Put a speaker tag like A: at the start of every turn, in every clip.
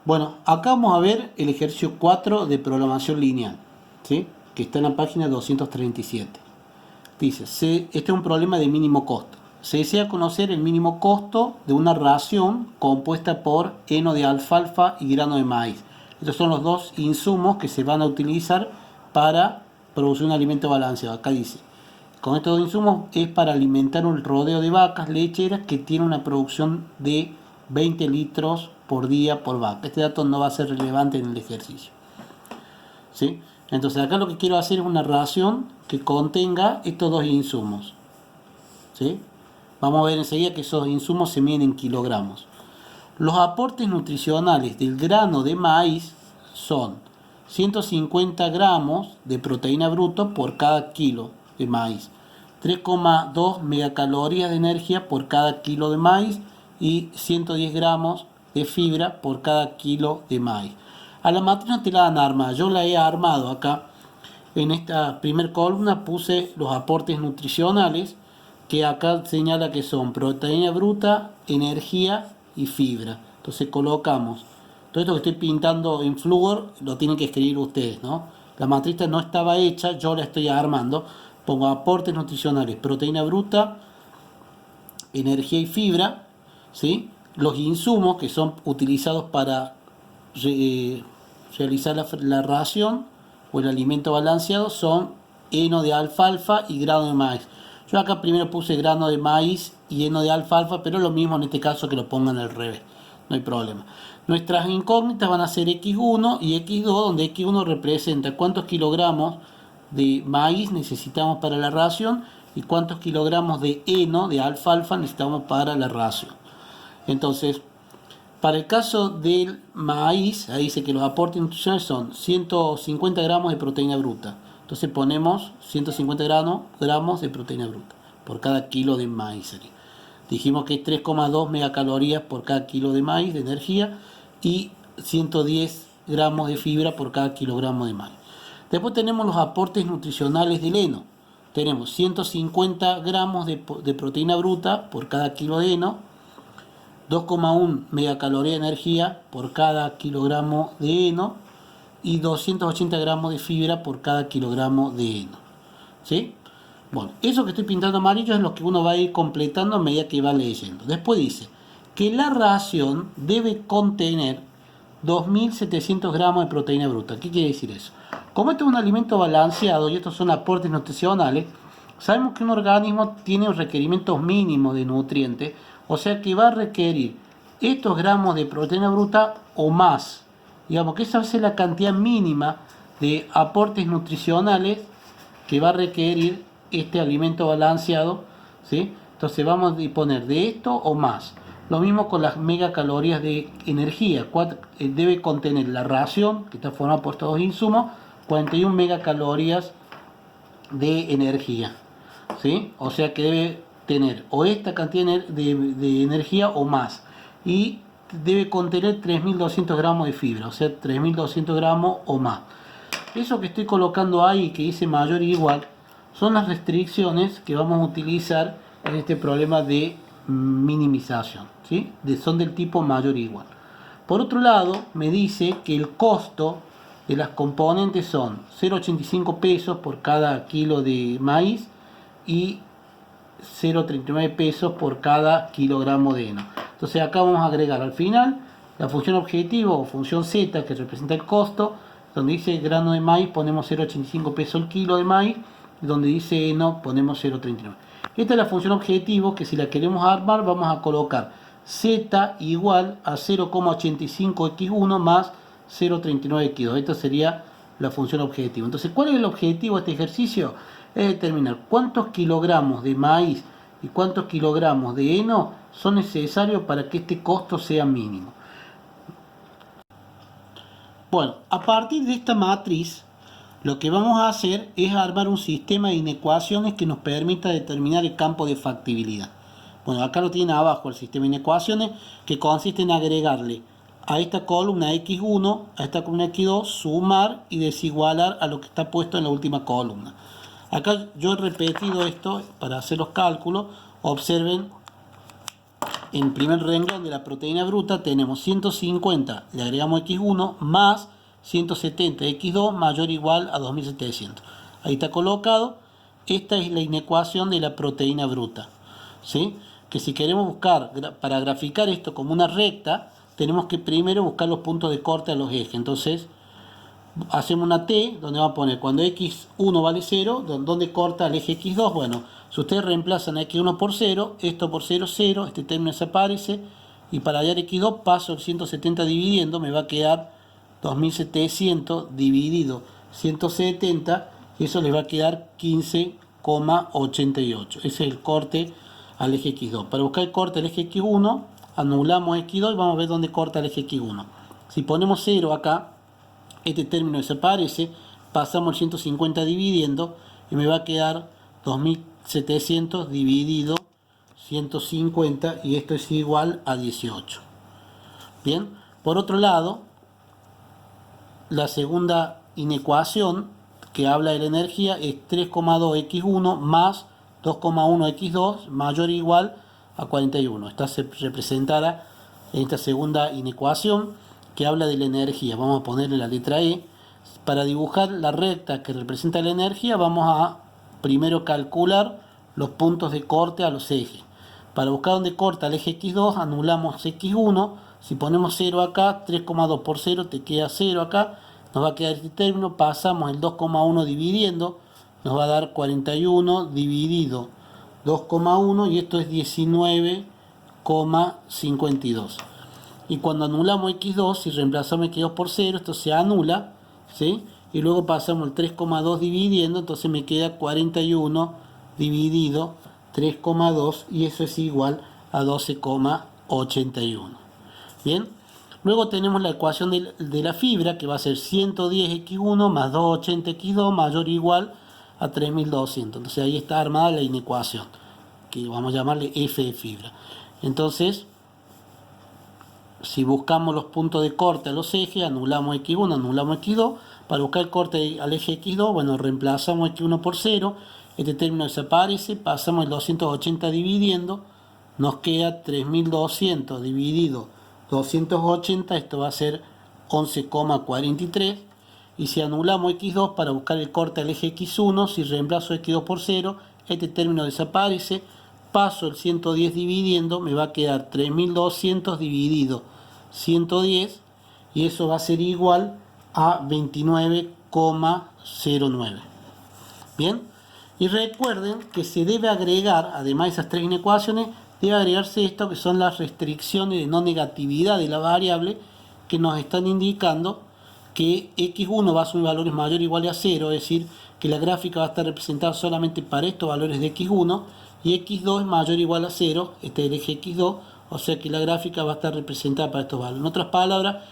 A: Bueno, acá vamos a ver el ejercicio 4 de programación lineal, ¿sí? Que está en la página 237. Dice, este es un problema de mínimo costo. Se desea conocer el mínimo costo de una ración compuesta por heno de alfalfa y grano de maíz. Estos son los dos insumos que se van a utilizar para producir un alimento balanceado. Acá dice, con estos dos insumos es para alimentar un rodeo de vacas lecheras que tiene una producción de 20 litros por día por vaca. Este dato no va a ser relevante en el ejercicio, ¿sí? Entonces acá lo que quiero hacer es una ración que contenga estos dos insumos, ¿sí? Vamos a ver enseguida que esos insumos se miden en kilogramos. Los aportes nutricionales del grano de maíz son 150 gramos de proteína bruta por cada kilo de maíz, 3,2 megacalorías de energía por cada kilo de maíz y 110 gramos de fibra por cada kilo de maíz. A la matriz no te la dan armada, yo la he armado acá. En esta primera columna puse los aportes nutricionales, que acá señala que son proteína bruta, energía y fibra. Entonces colocamos todo esto que estoy pintando en flúor, lo tienen que escribir ustedes, ¿no? La matriz no estaba hecha, yo la estoy armando. Pongo aportes nutricionales, proteína bruta, energía y fibra, ¿sí? Los insumos que son utilizados para realizar la ración o el alimento balanceado son heno de alfalfa y grano de maíz. Yo acá primero puse grano de maíz y heno de alfalfa, pero lo mismo en este caso que lo pongan al revés, no hay problema. Nuestras incógnitas van a ser X1 y X2, donde X1 representa cuántos kilogramos de maíz necesitamos para la ración y cuántos kilogramos de heno de alfalfa necesitamos para la ración. Entonces, para el caso del maíz, ahí dice que los aportes nutricionales son 150 gramos de proteína bruta. Entonces ponemos 150 gramos de proteína bruta por cada kilo de maíz. Dijimos que es 3,2 megacalorías por cada kilo de maíz de energía y 110 gramos de fibra por cada kilogramo de maíz. Después tenemos los aportes nutricionales del heno. Tenemos 150 gramos de proteína bruta por cada kilo de heno, 2,1 megacaloría de energía por cada kilogramo de heno y 280 gramos de fibra por cada kilogramo de heno, ¿sí? Bueno, eso que estoy pintando amarillo es lo que uno va a ir completando a medida que va leyendo. Después dice que la ración debe contener 2.700 gramos de proteína bruta. ¿Qué quiere decir eso? Como este es un alimento balanceado y estos son aportes nutricionales, sabemos que un organismo tiene requerimientos mínimos de nutrientes, o sea que va a requerir estos gramos de proteína bruta o más. Digamos que esa va a ser la cantidad mínima de aportes nutricionales que va a requerir este alimento balanceado, ¿sí? Entonces vamos a poner de esto o más. Lo mismo con las megacalorías de energía. Debe contener la ración, que está formada por estos dos insumos, 41 megacalorías de energía, ¿sí? O sea que debe tener o esta cantidad de energía o más. Y debe contener 3.200 gramos de fibra, o sea 3.200 gramos o más. Eso que estoy colocando ahí, que dice mayor y igual, son las restricciones que vamos a utilizar en este problema de minimización, ¿sí? Son del tipo mayor y igual. Por otro lado, me dice que el costo de las componentes son 0,85 pesos por cada kilo de maíz y 0,39 pesos por cada kilogramo de heno. Entonces acá vamos a agregar al final la función objetivo o función Z, que representa el costo, donde dice grano de maíz ponemos 0,85 pesos el kilo de maíz, y donde dice heno ponemos 0,39. Esta es la función objetivo, que si la queremos armar vamos a colocar Z igual a 0,85x1 más 0,39x2. Esta sería la función objetivo. Entonces, ¿cuál es el objetivo de este ejercicio? Es determinar cuántos kilogramos de maíz y cuántos kilogramos de heno son necesarios para que este costo sea mínimo. Bueno, a partir de esta matriz, lo que vamos a hacer es armar un sistema de inecuaciones que nos permita determinar el campo de factibilidad. Bueno, acá lo tiene abajo el sistema de inecuaciones, que consiste en agregarle a esta columna X1, a esta columna X2, sumar y desigualar a lo que está puesto en la última columna. Acá yo he repetido esto para hacer los cálculos. Observen en primer renglón de la proteína bruta tenemos 150, le agregamos x1 más 170 x2 mayor o igual a 2700. Ahí está colocado. Esta es la inecuación de la proteína bruta, ¿sí? Que si queremos buscar, para graficar esto como una recta, tenemos que primero buscar los puntos de corte a los ejes. Entonces, hacemos una T, donde vamos a poner cuando x1 vale 0, donde corta el eje x2. Bueno, si ustedes reemplazan a x1 por 0, esto por 0, 0, este término desaparece, y para hallar x2 paso el 170 dividiendo, me va a quedar 2700 dividido 170, y eso les va a quedar 15,88. Ese es el corte al eje x2. Para buscar el corte al eje x1, anulamos x2 y vamos a ver dónde corta el eje x1. Si ponemos 0 acá, este término desaparece, pasamos el 150 dividiendo y me va a quedar 2700 dividido 150, y esto es igual a 18. Bien, por otro lado, la segunda inecuación que habla de la energía es 3,2x1 más 2,1x2 mayor o igual a 41. Esta se representará en esta segunda inecuación que habla de la energía. Vamos a ponerle la letra E. Para dibujar la recta que representa la energía, vamos a primero calcular los puntos de corte a los ejes. Para buscar dónde corta el eje x2, anulamos x1. Si ponemos 0 acá, 3,2 por 0 te queda 0 acá. Nos va a quedar este término, pasamos el 2,1 dividiendo, nos va a dar 41 dividido 2,1, y esto es 19,52. Y cuando anulamos x2, si reemplazamos x2 por 0, esto se anula, ¿sí? Y luego pasamos el 3,2 dividiendo, entonces me queda 41 dividido 3,2, y eso es igual a 12,81. Bien. Luego tenemos la ecuación de la fibra, que va a ser 110x1 más 280x2 mayor o igual a 3200. Entonces ahí está armada la inecuación, que vamos a llamarle F de fibra. Entonces, si buscamos los puntos de corte a los ejes, anulamos x1, anulamos x2. Para buscar el corte al eje x2, bueno, reemplazamos x1 por 0. Este término desaparece, pasamos el 280 dividiendo, nos queda 3200 dividido 280, esto va a ser 11,43. Y si anulamos x2 para buscar el corte al eje x1, si reemplazo x2 por 0, este término desaparece, paso el 110 dividiendo, me va a quedar 3200 dividido 110, y eso va a ser igual a 29,09. Bien, y recuerden que se debe agregar, además de esas tres inecuaciones, debe agregarse esto, que son las restricciones de no negatividad de la variable, que nos están indicando que x1 va a asumir valores mayores o iguales a 0, es decir, que la gráfica va a estar representada solamente para estos valores de x1, y x2 es mayor o igual a 0, este es el eje x2, o sea que la gráfica va a estar representada para estos valores. En otras palabras,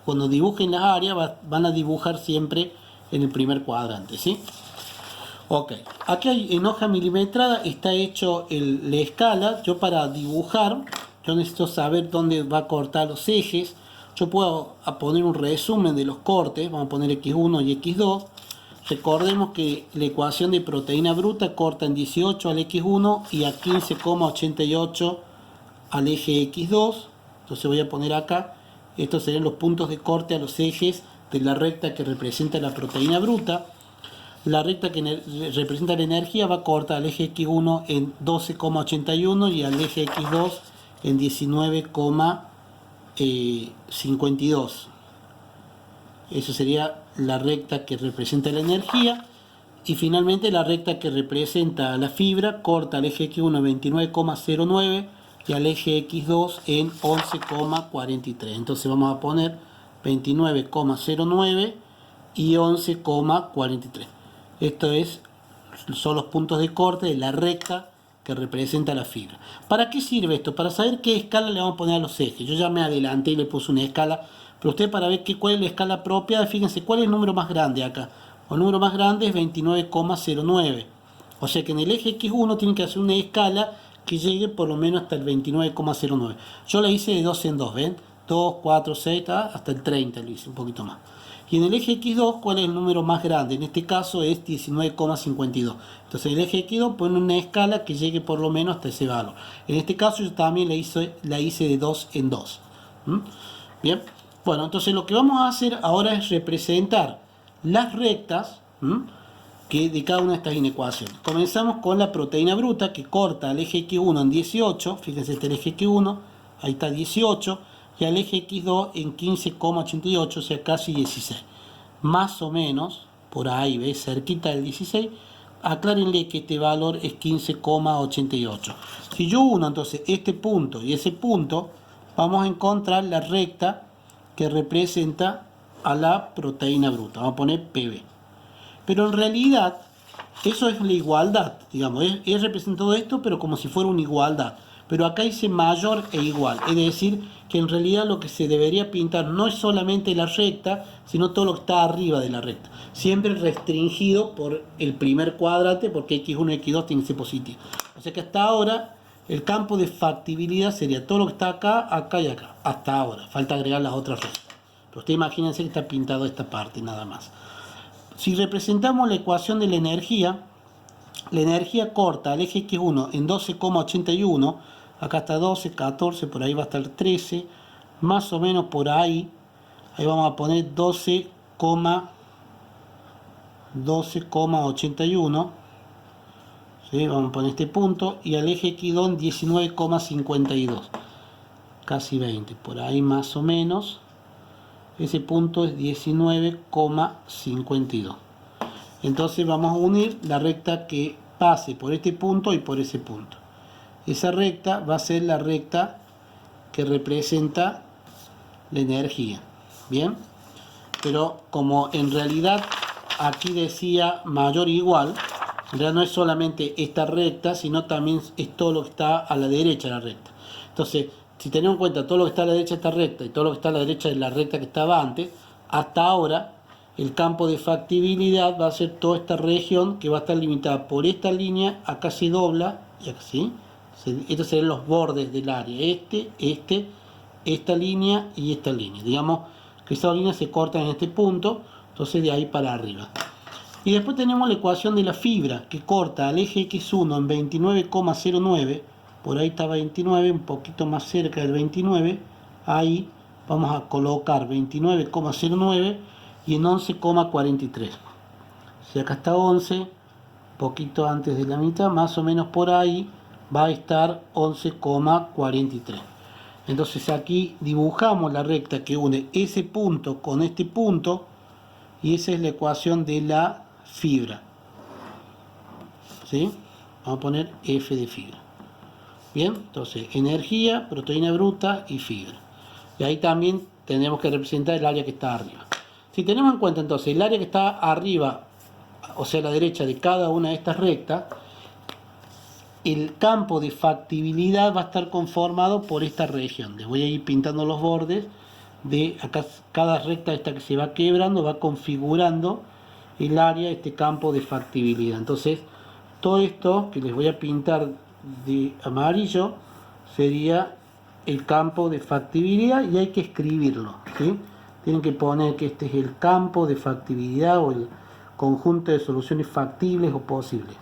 A: cuando dibujen las áreas van a dibujar siempre en el primer cuadrante, ¿sí? Ok, aquí en hoja milimetrada está hecho la escala. Yo para dibujar, yo necesito saber dónde va a cortar los ejes. Yo puedo poner un resumen de los cortes, vamos a poner x1 y x2. Recordemos que la ecuación de proteína bruta corta en 18 al x1 y a 15,88 al eje x2. Entonces voy a poner acá, estos serían los puntos de corte a los ejes de la recta que representa la proteína bruta. La recta que representa la energía va a cortar al eje x1 en 12,81 y al eje x2 en 19,52. Eso sería la recta que representa la energía. Y finalmente la recta que representa la fibra corta al eje x1 en 29,09 y al eje x2 en 11,43. Entonces vamos a poner 29,09 y 11,43. Esto son los puntos de corte de la recta que representa la fibra. ¿Para qué sirve esto? Para saber qué escala le vamos a poner a los ejes. Yo ya me adelanté y le puse una escala, pero usted para ver cuál es la escala apropiada, fíjense cuál es el número más grande acá. El número más grande es 29,09. O sea que en el eje x1 tienen que hacer una escala que llegue por lo menos hasta el 29,09. Yo la hice de 2 en 2, ¿ven? 2, 4, 6, hasta el 30 lo hice, un poquito más. Y en el eje X2, ¿cuál es el número más grande? En este caso es 19,52. Entonces el eje X2 pone una escala que llegue por lo menos hasta ese valor. En este caso yo también la hice de 2 en 2. Bien, bueno, entonces lo que vamos a hacer ahora es representar las rectas que de cada una de estas inecuaciones. Comenzamos con la proteína bruta que corta al eje X1 en 18, fíjense este es el eje X1, ahí está 18, y al eje X2 en 15,88, o sea casi 16. Más o menos, por ahí, ¿ves? Cerquita del 16, aclárenle que este valor es 15,88. Si yo uno entonces este punto y ese punto, vamos a encontrar la recta que representa a la proteína bruta. Vamos a poner PB. Pero en realidad, eso es la igualdad, digamos, es representado esto, pero como si fuera una igualdad. Pero acá dice mayor e igual, es decir, que en realidad lo que se debería pintar no es solamente la recta, sino todo lo que está arriba de la recta. Siempre restringido por el primer cuadrante, porque X1 y X2 tienen que ser positivos. O sea que hasta ahora, el campo de factibilidad sería todo lo que está acá, acá y acá. Hasta ahora, falta agregar las otras rectas. Pero ustedes imagínense que está pintado esta parte nada más. Si representamos la ecuación de la energía corta al eje X1 en 12,81, acá está 12, 14, por ahí va a estar 13, más o menos por ahí vamos a poner 12,81, ¿sí? Vamos a poner este punto, y al eje X2 en 19,52, casi 20, por ahí más o menos. Ese punto es 19,52. Entonces vamos a unir la recta que pase por este punto y por ese punto. Esa recta va a ser la recta que representa la energía. Bien, pero como en realidad aquí decía mayor o igual, en realidad no es solamente esta recta, sino también es todo lo que está a la derecha de la recta. Entonces, si tenemos en cuenta todo lo que está a la derecha de esta recta y todo lo que está a la derecha de la recta que estaba antes, hasta ahora el campo de factibilidad va a ser toda esta región que va a estar limitada por esta línea, acá se dobla y acá sí. Estos serían los bordes del área, esta línea y esta línea. Digamos que esas líneas se cortan en este punto, entonces de ahí para arriba. Y después tenemos la ecuación de la fibra que corta al eje X1 en 29,09. Por ahí está 29, un poquito más cerca del 29. Ahí vamos a colocar 29,09 y en 11,43. Si acá está 11, poquito antes de la mitad, más o menos por ahí va a estar 11,43. Entonces aquí dibujamos la recta que une ese punto con este punto y esa es la ecuación de la fibra. ¿Sí? Vamos a poner F de fibra. Bien, entonces energía, proteína bruta y fibra. Y ahí también tenemos que representar el área que está arriba. Si tenemos en cuenta entonces el área que está arriba, o sea a la derecha de cada una de estas rectas, el campo de factibilidad va a estar conformado por esta región. Les voy a ir pintando los bordes de acá, cada recta esta que se va quebrando va configurando el área, este campo de factibilidad. Entonces todo esto que les voy a pintar de amarillo sería el campo de factibilidad y hay que escribirlo, ¿sí? Tienen que poner que este es el campo de factibilidad o el conjunto de soluciones factibles o posibles.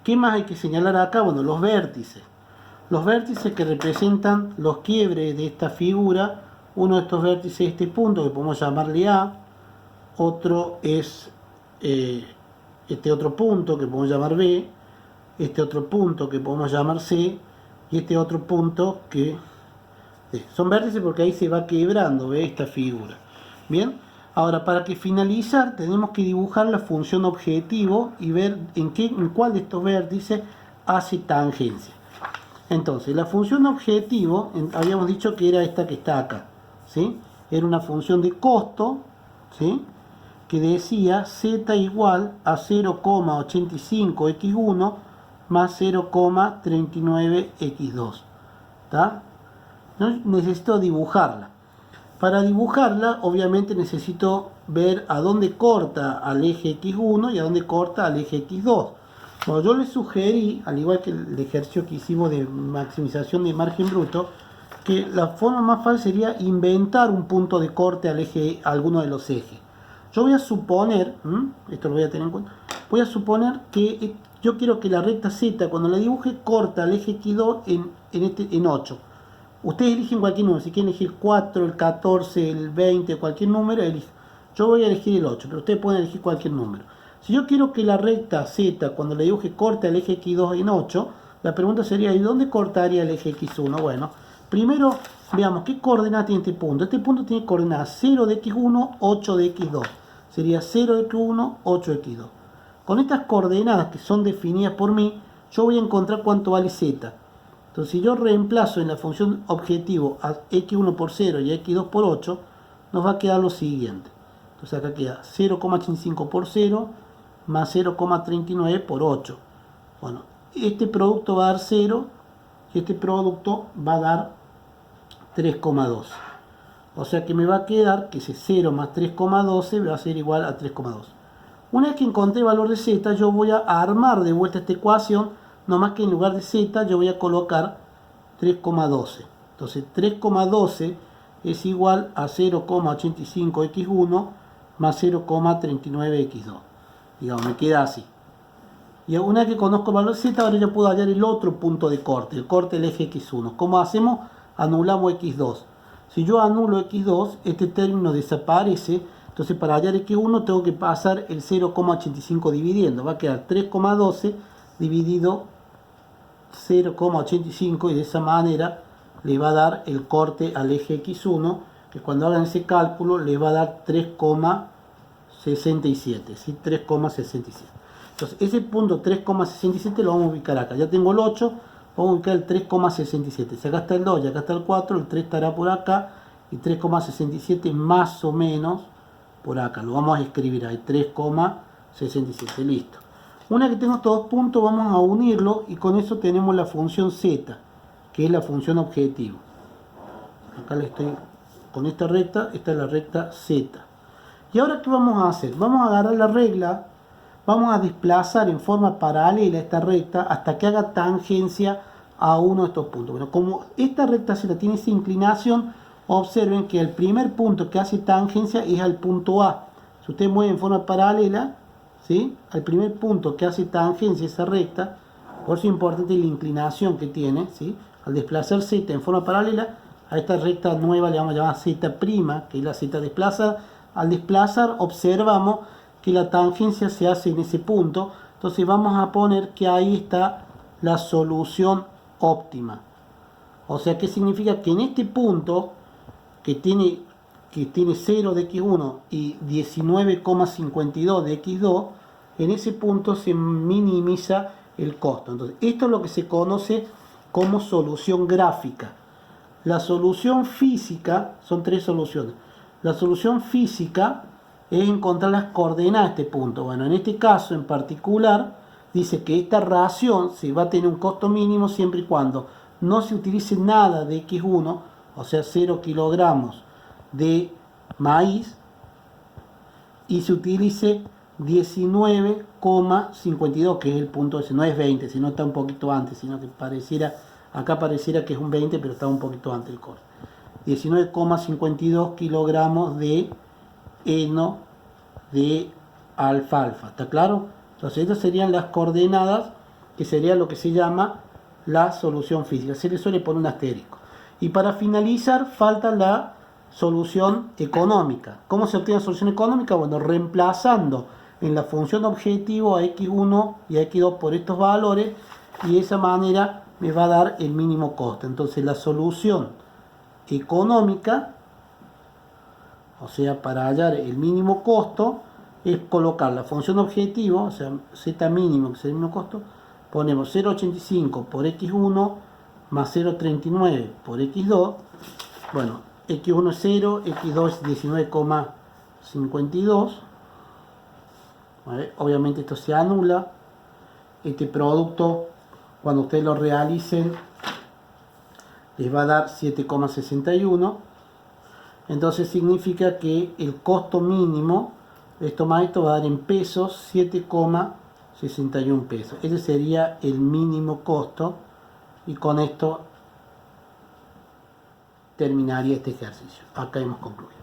A: ¿Qué más hay que señalar acá? Bueno, los vértices. Los vértices que representan los quiebres de esta figura. Uno de estos vértices es este punto que podemos llamarle A. Otro es este otro punto que podemos llamar B. Este otro punto que podemos llamar C. Y este otro punto que D. Son vértices porque ahí se va quebrando, ¿ve? Esta figura. Bien. Ahora, para que finalizar, tenemos que dibujar la función objetivo y ver en cuál de estos vértices hace tangencia. Entonces, la función objetivo, habíamos dicho que era esta que está acá, ¿sí? Era una función de costo, ¿sí? Que decía z igual a 0,85x1 más 0,39x2. ¿Está? Necesito dibujarla. Para dibujarla, obviamente necesito ver a dónde corta al eje X1 y a dónde corta al eje X2. Bueno, yo les sugerí, al igual que el ejercicio que hicimos de maximización de margen bruto, que la forma más fácil sería inventar un punto de corte al eje, a alguno de los ejes. Yo voy a suponer, esto lo voy a tener en cuenta, voy a suponer que yo quiero que la recta Z, cuando la dibuje, corta al eje X2 en 8. Ustedes eligen cualquier número, si quieren elegir el 4, el 14, el 20, cualquier número, eligen. Yo voy a elegir el 8, pero ustedes pueden elegir cualquier número. Si yo quiero que la recta Z, cuando la dibuje, corte al eje X2 en 8, la pregunta sería, ¿y dónde cortaría el eje X1? Bueno, primero veamos qué coordenadas tiene este punto. Este punto tiene coordenadas 0 de X1, 8 de X2. Sería 0 de X1, 8 de X2. Con estas coordenadas que son definidas por mí, yo voy a encontrar cuánto vale Z. Entonces, si yo reemplazo en la función objetivo a X1 por 0 y a X2 por 8, nos va a quedar lo siguiente. Entonces acá queda 0,85 por 0 más 0,39 por 8. Bueno, este producto va a dar 0 y este producto va a dar 3,12. O sea que me va a quedar que ese 0 más 3,12 va a ser igual a 3,12. Una vez que encontré el valor de Z, yo voy a armar de vuelta esta ecuación, nomás que en lugar de Z yo voy a colocar 3,12. Entonces 3,12 es igual a 0,85x1 más 0,39x2. Digamos, me queda así. Y una vez que conozco el valor de Z, ahora ya puedo hallar el otro punto de corte, el corte del eje X1. ¿Cómo hacemos? Anulamos X2. Si yo anulo X2, este término desaparece. Entonces para hallar X1 tengo que pasar el 0,85 dividiendo. Va a quedar 3,12 dividido 0,85 y de esa manera le va a dar el corte al eje X1, que cuando hagan ese cálculo les va a dar 3,67. ¿Sí? 3,67. Entonces ese punto 3,67 lo vamos a ubicar acá. Ya tengo el 8, vamos a ubicar el 3,67. Si acá está el 2 y acá está el 4, el 3 estará por acá y 3,67 más o menos por acá. Lo vamos a escribir ahí, 3,67. Listo. Una vez que tengo estos dos puntos, vamos a unirlo y con eso tenemos la función Z, que es la función objetivo. Acá le estoy con esta recta, esta es la recta Z. Y ahora, ¿qué vamos a hacer? Vamos a agarrar la regla, vamos a desplazar en forma paralela esta recta hasta que haga tangencia a uno de estos puntos. Bueno, como esta recta Z tiene esa inclinación, observen que el primer punto que hace tangencia es al punto A. Si ustedes mueven en forma paralela, ¿sí?, al primer punto que hace tangencia esa recta, por eso es importante la inclinación que tiene, ¿sí? Al desplazar Z en forma paralela a esta recta nueva le vamos a llamar Z', que es la Z desplazada. Al desplazar observamos que la tangencia se hace en ese punto, entonces vamos a poner que ahí está la solución óptima. O sea, ¿qué significa? Que en este punto que tiene 0 de X1 y 19,52 de X2, en ese punto se minimiza el costo. Entonces, esto es lo que se conoce como solución gráfica. La solución física, son tres soluciones. La solución física es encontrar las coordenadas de este punto. Bueno, en este caso en particular, dice que esta ración se va a tener un costo mínimo siempre y cuando no se utilice nada de X1, o sea 0 kilogramos de maíz, y se utilice 19,52, que es el punto ese, no es 20, sino está un poquito antes, sino que acá pareciera que es un 20, pero está un poquito antes el corte. 19,52 kilogramos de heno de alfalfa, ¿está claro? Entonces estas serían las coordenadas, que sería lo que se llama la solución física. Se le suele poner un asterisco. Y para finalizar falta la solución económica. ¿Cómo se obtiene la solución económica? Bueno, reemplazando en la función objetivo a X1 y a X2 por estos valores, y de esa manera me va a dar el mínimo coste. Entonces la solución económica, o sea, para hallar el mínimo costo, es colocar la función objetivo, o sea, Z mínimo, que es el mínimo costo, ponemos 0,85 por X1 más 0,39 por X2. Bueno, X1 es 0, X2 es 19,52. Obviamente esto se anula. Este producto, cuando ustedes lo realicen, les va a dar 7,61. Entonces significa que el costo mínimo, esto más esto, va a dar en pesos 7,61 pesos. Ese sería el mínimo costo, y con esto terminaría este ejercicio. Acá hemos concluido.